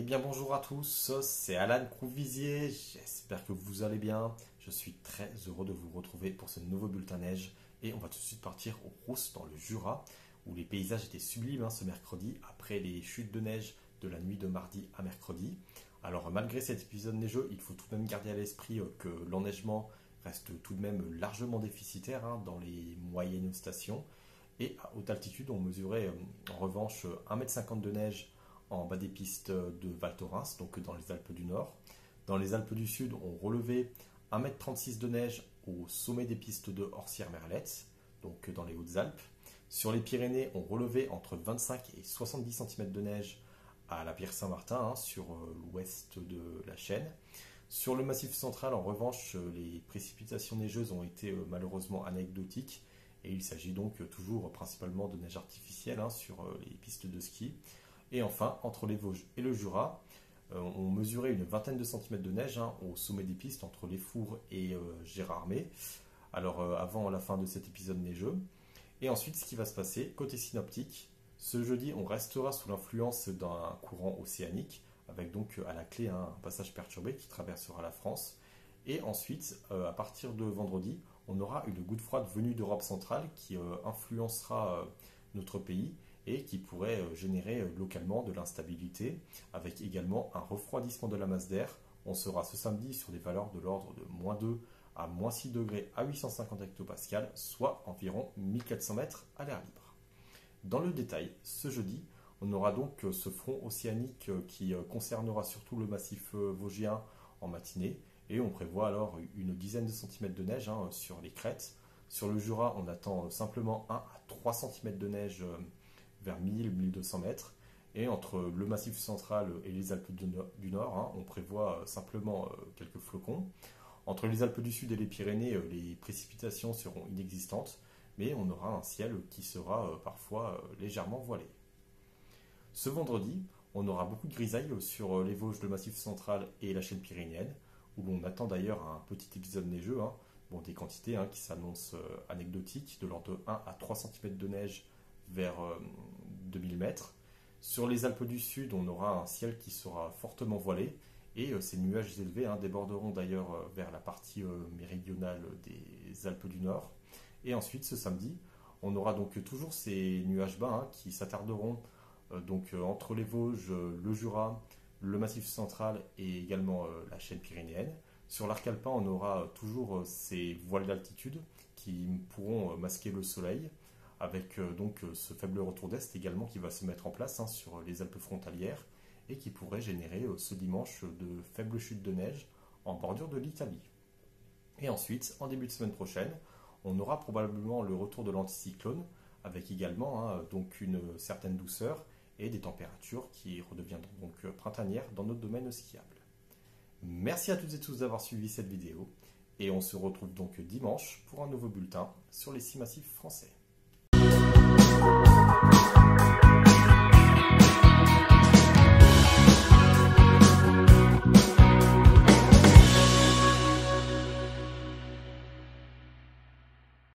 bien bonjour à tous, c'est Alan Crouvisier, j'espère que vous allez bien. Je suis très heureux de vous retrouver pour ce nouveau bulletin neige et on va tout de suite partir aux Rousses dans le Jura où les paysages étaient sublimes ce mercredi après les chutes de neige de la nuit de mardi à mercredi. Alors malgré cet épisode neigeux, il faut tout de même garder à l'esprit que l'enneigement reste tout de même largement déficitaire dans les moyennes stations et à haute altitude on mesurait en revanche 1,50 m de neige en bas des pistes de Val Thorens, donc dans les Alpes du Nord. Dans les Alpes du Sud, on relevait 1,36 m de neige au sommet des pistes de Orsières-Merlette, donc dans les Hautes-Alpes. Sur les Pyrénées, on relevait entre 25 et 70 cm de neige à la Pierre Saint-Martin, sur l'ouest de la chaîne. Sur le Massif central, en revanche, les précipitations neigeuses ont été malheureusement anecdotiques et il s'agit donc toujours principalement de neige artificielle sur les pistes de ski. Et enfin, entre les Vosges et le Jura, on mesurait une vingtaine de centimètres de neige au sommet des pistes entre les Fours et Gérardmer, alors avant la fin de cet épisode neigeux. Et ensuite, ce qui va se passer, côté synoptique, ce jeudi, on restera sous l'influence d'un courant océanique, avec donc à la clé un passage perturbé qui traversera la France. Et ensuite, à partir de vendredi, on aura une goutte froide venue d'Europe centrale qui influencera notre pays et qui pourrait générer localement de l'instabilité, avec également un refroidissement de la masse d'air. On sera ce samedi sur des valeurs de l'ordre de -2 à -6 degrés à 850 hectopascales, soit environ 1400 mètres à l'air libre. Dans le détail, ce jeudi, on aura donc ce front océanique qui concernera surtout le massif vosgien en matinée, et on prévoit alors une dizaine de centimètres de neige sur les crêtes. Sur le Jura, on attend simplement 1 à 3 cm de neige vers 1000-1200 mètres. Et entre le Massif central et les Alpes du Nord, on prévoit simplement quelques flocons. Entre les Alpes du Sud et les Pyrénées, les précipitations seront inexistantes, mais on aura un ciel qui sera parfois légèrement voilé. Ce vendredi, on aura beaucoup de grisailles sur les Vosges, le Massif central et la chaîne pyrénéenne, où l'on attend d'ailleurs un petit épisode neigeux, des quantités qui s'annoncent anecdotiques, de l'ordre de 1 à 3 cm de neige vers 2000 mètres. Sur les Alpes du Sud, on aura un ciel qui sera fortement voilé et ces nuages élevés déborderont d'ailleurs vers la partie méridionale des Alpes du Nord. Et ensuite, ce samedi, on aura donc toujours ces nuages bas qui s'attarderont entre les Vosges, le Jura, le Massif central et également la chaîne pyrénéenne. Sur l'arc alpin, on aura toujours ces voiles d'altitude qui pourront masquer le soleil, avec ce faible retour d'est également qui va se mettre en place sur les Alpes frontalières et qui pourrait générer ce dimanche de faibles chutes de neige en bordure de l'Italie. Et ensuite, en début de semaine prochaine, on aura probablement le retour de l'anticyclone, avec également une certaine douceur et des températures qui redeviendront donc printanières dans notre domaine skiable. Merci à toutes et tous d'avoir suivi cette vidéo et on se retrouve donc dimanche pour un nouveau bulletin sur les 6 massifs français.